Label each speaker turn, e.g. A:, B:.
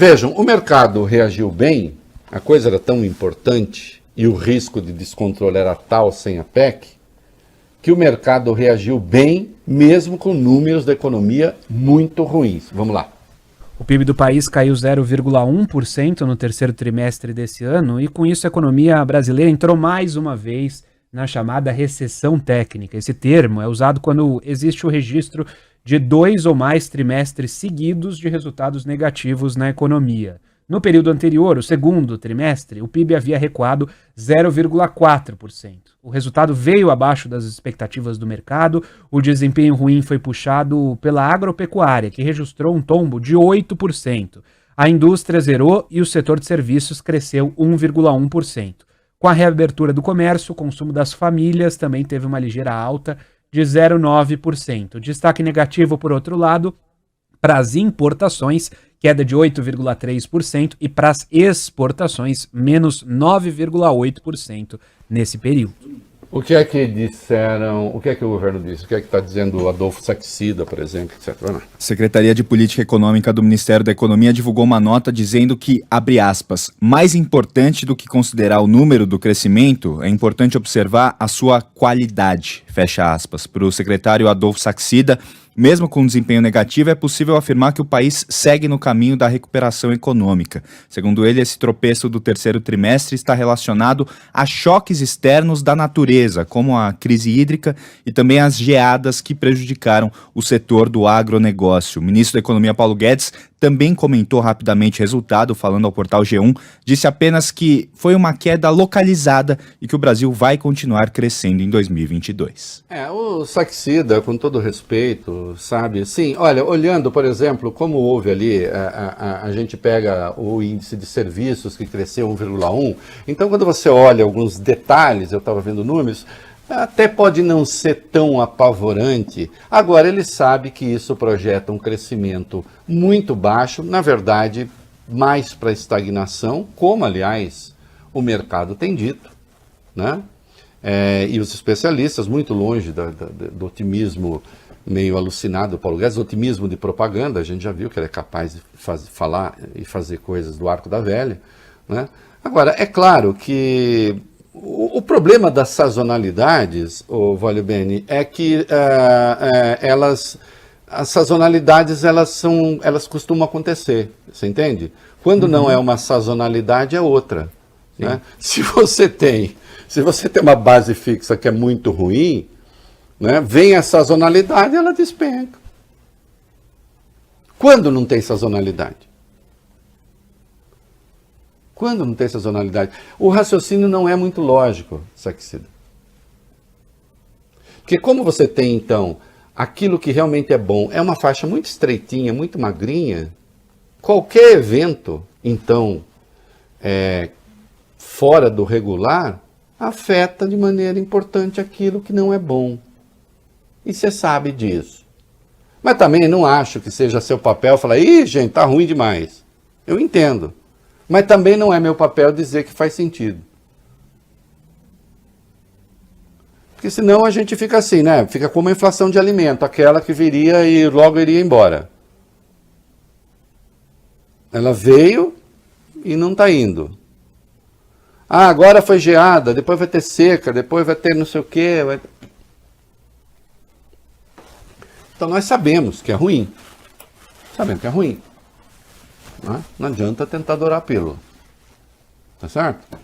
A: Vejam, o mercado reagiu bem, a coisa era tão importante e o risco de descontrole era tal sem a PEC, que o mercado reagiu bem, mesmo com números da economia muito ruins. Vamos lá.
B: O PIB do país caiu 0,1% no terceiro trimestre desse ano e, com isso, a economia brasileira entrou mais uma vez na chamada recessão técnica. Esse termo é usado quando existe o registro de 2 ou mais trimestres seguidos de resultados negativos na economia. No período anterior, o segundo trimestre, o PIB havia recuado 0,4%. O resultado veio abaixo das expectativas do mercado, o desempenho ruim foi puxado pela agropecuária, que registrou um tombo de 8%. A indústria zerou e o setor de serviços cresceu 1,1%. Com a reabertura do comércio, o consumo das famílias também teve uma ligeira alta de 0,9%. Destaque negativo, por outro lado, para as importações, queda de 8,3%, e para as exportações, menos 9,8% nesse período.
A: O que é que disseram, o que é que o governo disse? O que é que está dizendo o Adolfo Saxida, por exemplo, etc.
C: A Secretaria de Política Econômica do Ministério da Economia divulgou uma nota dizendo que, abre aspas, mais importante do que considerar o número do crescimento, é importante observar a sua qualidade, fecha aspas. Para o secretário Adolfo Saxida, mesmo com desempenho negativo, é possível afirmar que o país segue no caminho da recuperação econômica. Segundo ele, esse tropeço do terceiro trimestre está relacionado a choques externos da natureza, como a crise hídrica e também as geadas que prejudicaram o setor do agronegócio. O ministro da Economia, Paulo Guedes, também comentou rapidamente o resultado, falando ao portal G1, disse apenas que foi uma queda localizada e que o Brasil vai continuar crescendo em 2022.
A: O Saxida, com todo respeito, sabe, sim, olha, olhando, por exemplo, como houve ali, a gente pega o índice de serviços que cresceu 1,1, então quando você olha alguns detalhes, eu estava vendo números, até pode não ser tão apavorante. Agora, ele sabe que isso projeta um crescimento muito baixo, na verdade, mais para estagnação, como, aliás, o mercado tem dito, né? E os especialistas, muito longe do otimismo meio alucinado do Paulo Guedes, otimismo de propaganda, a gente já viu que ele é capaz de falar e fazer coisas do arco da velha, né? Agora, é claro que o problema das sazonalidades, Vólio Bene, é que as sazonalidades elas costumam acontecer, você entende? Quando não é uma sazonalidade, é outra, né? Se você tem uma base fixa que é muito ruim, né, vem a sazonalidade e ela despenca. Quando não tem sazonalidade? Quando não tem sazonalidade? O raciocínio não é muito lógico, Saxida. Porque como você tem, então, aquilo que realmente é bom, é uma faixa muito estreitinha, muito magrinha, qualquer evento, então, fora do regular, afeta de maneira importante aquilo que não é bom. E você sabe disso. Mas também não acho que seja seu papel falar, ih, gente, tá ruim demais. Eu entendo. Mas também não é meu papel dizer que faz sentido. Porque senão a gente fica assim, né? Fica como a inflação de alimento, aquela que viria e logo iria embora. Ela veio e não está indo. Agora foi geada, depois vai ter seca, depois vai ter não sei o quê. Então nós sabemos que é ruim. Sabemos que é ruim. Não adianta tentar adorar a pílula. Tá certo?